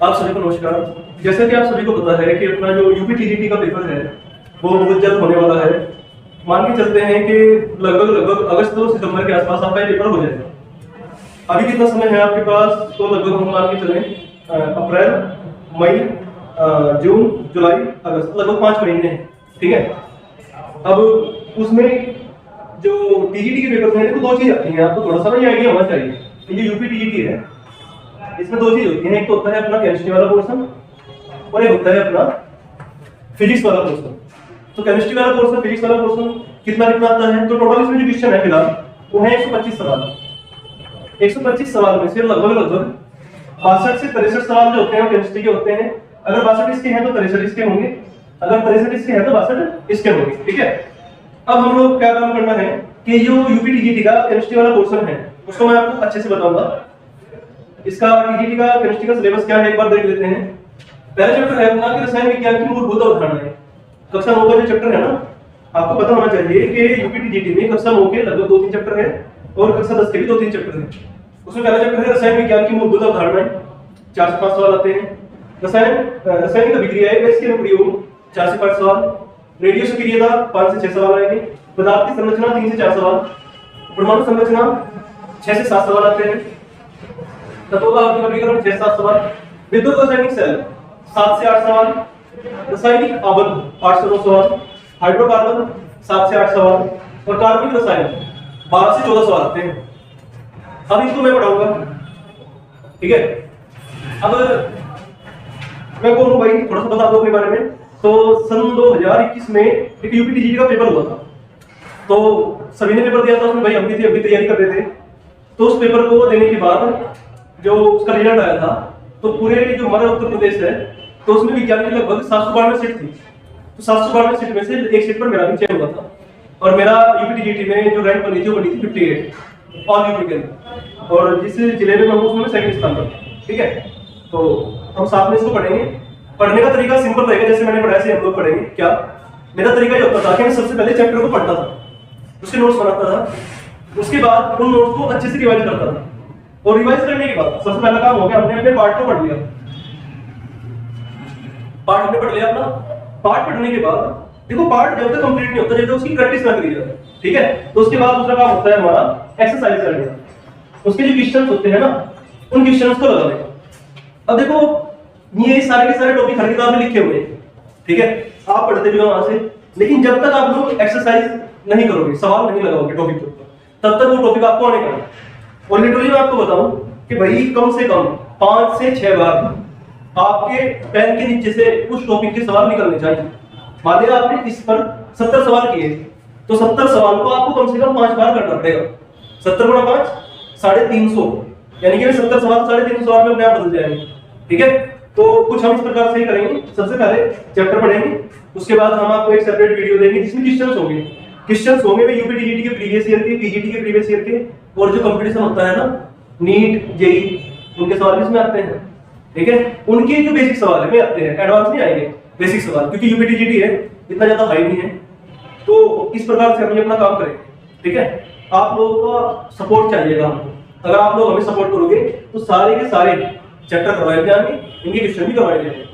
आप सभी को नमस्कार। जैसे कि आप सभी को पता है कि अपना जो यूपीटीजीटी का पेपर है वो बहुत जल्द होने वाला है। मान के चलते हैं कि लगभग अगस्त और सितंबर के आसपास आपका ये पेपर हो जाएगा। अभी कितना समय है आपके पास? तो लगभग हम मान के चलें अप्रैल, मई, जून, जुलाई, अगस्त, लगभग 5 महीने हैं। ठीक है। अब उसमें जो टीजीटी के पेपर में तो 2 चीज आती हैं, आपको थोड़ा सा ना ये आइडिया होना चाहिए। ये यूपीटीजीटी है, इसमें 2 चीज होती हैं। एक तो होता है अपना केमिस्ट्री वाला पोर्शन और एक होता है अपना फिजिक्स वाला पोर्शन। तो केमिस्ट्री वाला पोर्शन, फिजिक्स वाला पोर्शन कितना आता है? तो टोटल इसमें जो क्वेश्चन है फिलहाल वो है 125 सवाल। 125 सवाल में से लगभग 62 से 63 सवाल जो होते हैं वो केमिस्ट्री के होते हैं। अगर 62 इसके हैं तो 63 इसके होंगे, अगर 63 इसके हैं तो 62 इसके होंगे। ठीक है। अब हम लोग क्या काम करना है कि जो यूपीटीजीटी का केमिस्ट्री वाला पोर्शन है उसको मैं आपको अच्छे से बताऊंगा। इसका टीजीटी का केमिस्ट्री का सिलेबस क्या है एक बार देख लेते हैं। पहला चैप्टर है अपना कि रसायन विज्ञान की मूलभूत अवधारणाएं। कक्षा 9 का जो चैप्टर है ना, आपको पता होना चाहिए कि यूपीटीजीटी में कक्षा 9 के लगभग 2-3 चैप्टर है और कक्षा 10 के भी 2-3 चैप्टर है। उसमें पहला चैप्टर है रसायन विज्ञान की मूलभूत अवधारणाएं, 4 से 5 सवाल आते हैं। रासायनिक अभिक्रियाएं व इसके अनुप्रयोग, 4 से 5 सवाल। रेडियो सक्रियता 5 से 6 सवाल आएंगे। पदार्थ की संरचना 3 से 4 सवाल। परमाणु संरचना 6 से 7 सवाल आते हैं। तत्वों का वर्गीकरण 6 से 7 सवाल। विद्युत रासायनिक सेल 7 से 8 सवाल। रासायनिक आवर्त 8 से 9 सवाल। हाइड्रोकार्बन 7 से 8 सवाल और कार्बनिक रसायन 12 से 14 सवाल आते हैं। अब इसको मैं पढ़ाऊंगा। ठीक है। अब मैं बोलूं भाई, थोड़ा सा बता दो अपने बारे में। तो सन 2021 में एक यूपीटीजीटी का पेपर हुआ था, तो सभी ने पेपर दिया था उसमें। भाई हम भी तैयारी कर रहे थे। तो उस पेपर को देने के बाद जो उसका रिजल्ट आया था, तो पूरे जो हमारा उत्तर प्रदेश है तो उसमें विज्ञान की लगभग 792 सीट थी। तो 792 सीट में से एक सीट पर मेरा भी चयन हुआ था और मेरा यूपीटीजीटी में जो रैंक बनी थी वो बनी थी 58 ऑल यूपी के अंदर, और जिस जिले में हम उसमें सेकंड स्थान पर। ठीक है। तो हम साथ में इसको पढ़ेंगे। पढ़ने का तरीका सिंपल रहेगा, जैसे मैंने पढ़ाया से हम लोग पढ़ेंगे। क्या मेरा तरीका ये होता था कि मैं सबसे पहले चैप्टर को पढ़ता था, उसके नोट्स बनाता था, उसके बाद उन नोट्स को अच्छे से रिवाइज करता था। और रिवाइज करने के बाद सबसे पहला काम हो गया, हमने अपने पार्ट को पढ़ लिया। पार्ट हमने पढ़ लिया अपना। पार्ट पढ़ने के बाद देखो, पार्ट जब तक कंप्लीट नहीं होता जब तक उसकी प्रैक्टिस ना करी जाए। ठीक है। तो उसके बाद दूसरा काम होता है हमारा एक्सरसाइज करना। उसके जो क्वेश्चंस होते हैं ना, उन क्वेश्चंस को लगाने। अब देखो, ये सारे के सारे टॉपिक हर किताब में लिखे हुए हैं। ठीक है। आप पढ़ते भी हो वहां से, लेकिन जब तक आप लोग एक्सरसाइज नहीं करोगे, सवाल नहीं लगाओगे टॉपिक के ऊपर, तब तक वो टॉपिक आपको आने का। और लिटरली मैं आपको बताऊं कि भाई कम से कम 5 से 6 बार आपके पेन के नीचे से उस टॉपिक के सवाल निकलने चाहिए। मान लिया आपने इस पर 70 सवाल किए, तो 70 सवाल को आपको कम से कम 5 बार करना पड़ेगा। 70 गुणा 5 350, यानी कि 70 सवाल 350 सवाल में अपने आप बदल जाएंगे। ठीक है। तो कुछ हम इस प्रकार से ही करेंगे। सबसे पहले चैप्टर पढ़ेंगे, उसके बाद हम आपको एक सेपरेट वीडियो देंगे जिसमें क्वेश्चंस होंगे वे यूपीटीजीटी के प्रीवियस ईयर के, पीजीटी के प्रीवियस ईयर के, और जो कंपटीशन होता है ना नीट, जेई, उनके सवाल भी इसमें आते हैं। ठीक है। उनके जो बेसिक सवाल है वे आते हैं, एडवांस नहीं आएंगे, बेसिक सवाल, क्योंकि यूपीटीजीटी है इतना ज्यादा हाई नहीं है। तो इस प्रकार से हम ये अपना काम करेंगे। ठीक है। आप लोगों का सपोर्ट चाहिएगा हमको। अगर आप लोग हमें सपोर्ट करोगे तो सारे के सारे चैप्टर करवाए जाएंगे, इनके क्वेश्चन भी करवाए जाएंगे।